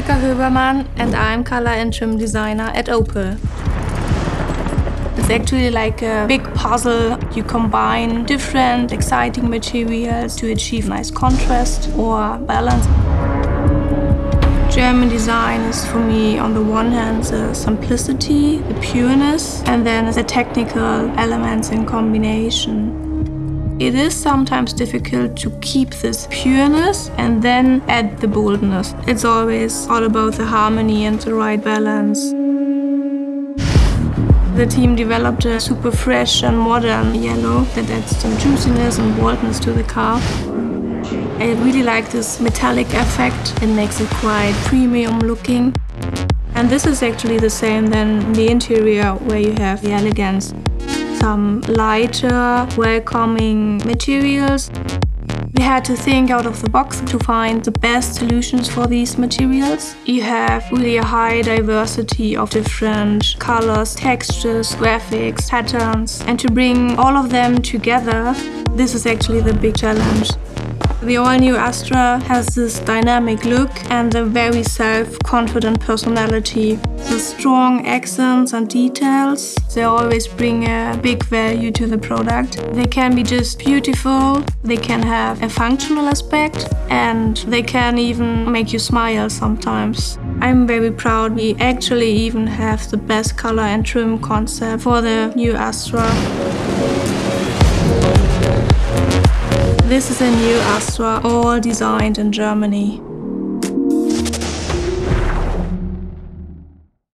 Annika Höbermann and I'm color and trim designer at Opel. It's actually like a big puzzle. You combine different exciting materials to achieve nice contrast or balance. German design is for me, on the one hand, the simplicity, the pureness, and then the technical elements in combination. It is sometimes difficult to keep this pureness and then add the boldness. It's always all about the harmony and the right balance. The team developed a super fresh and modern yellow that adds some juiciness and boldness to the car. I really like this metallic effect. It makes it quite premium looking. And this is actually the same then in the interior, where you have the elegance. Some lighter, welcoming materials. We had to think out of the box to find the best solutions for these materials. You have really a high diversity of different colors, textures, graphics, patterns, and to bring all of them together, this is actually the big challenge. The all-new Astra has this dynamic look and a very self-confident personality. The strong accents and details, they always bring a big value to the product. They can be just beautiful, they can have a functional aspect, and they can even make you smile sometimes. I'm very proud we actually even have the best color and trim concept for the new Astra. This is a new Astra, all designed in Germany.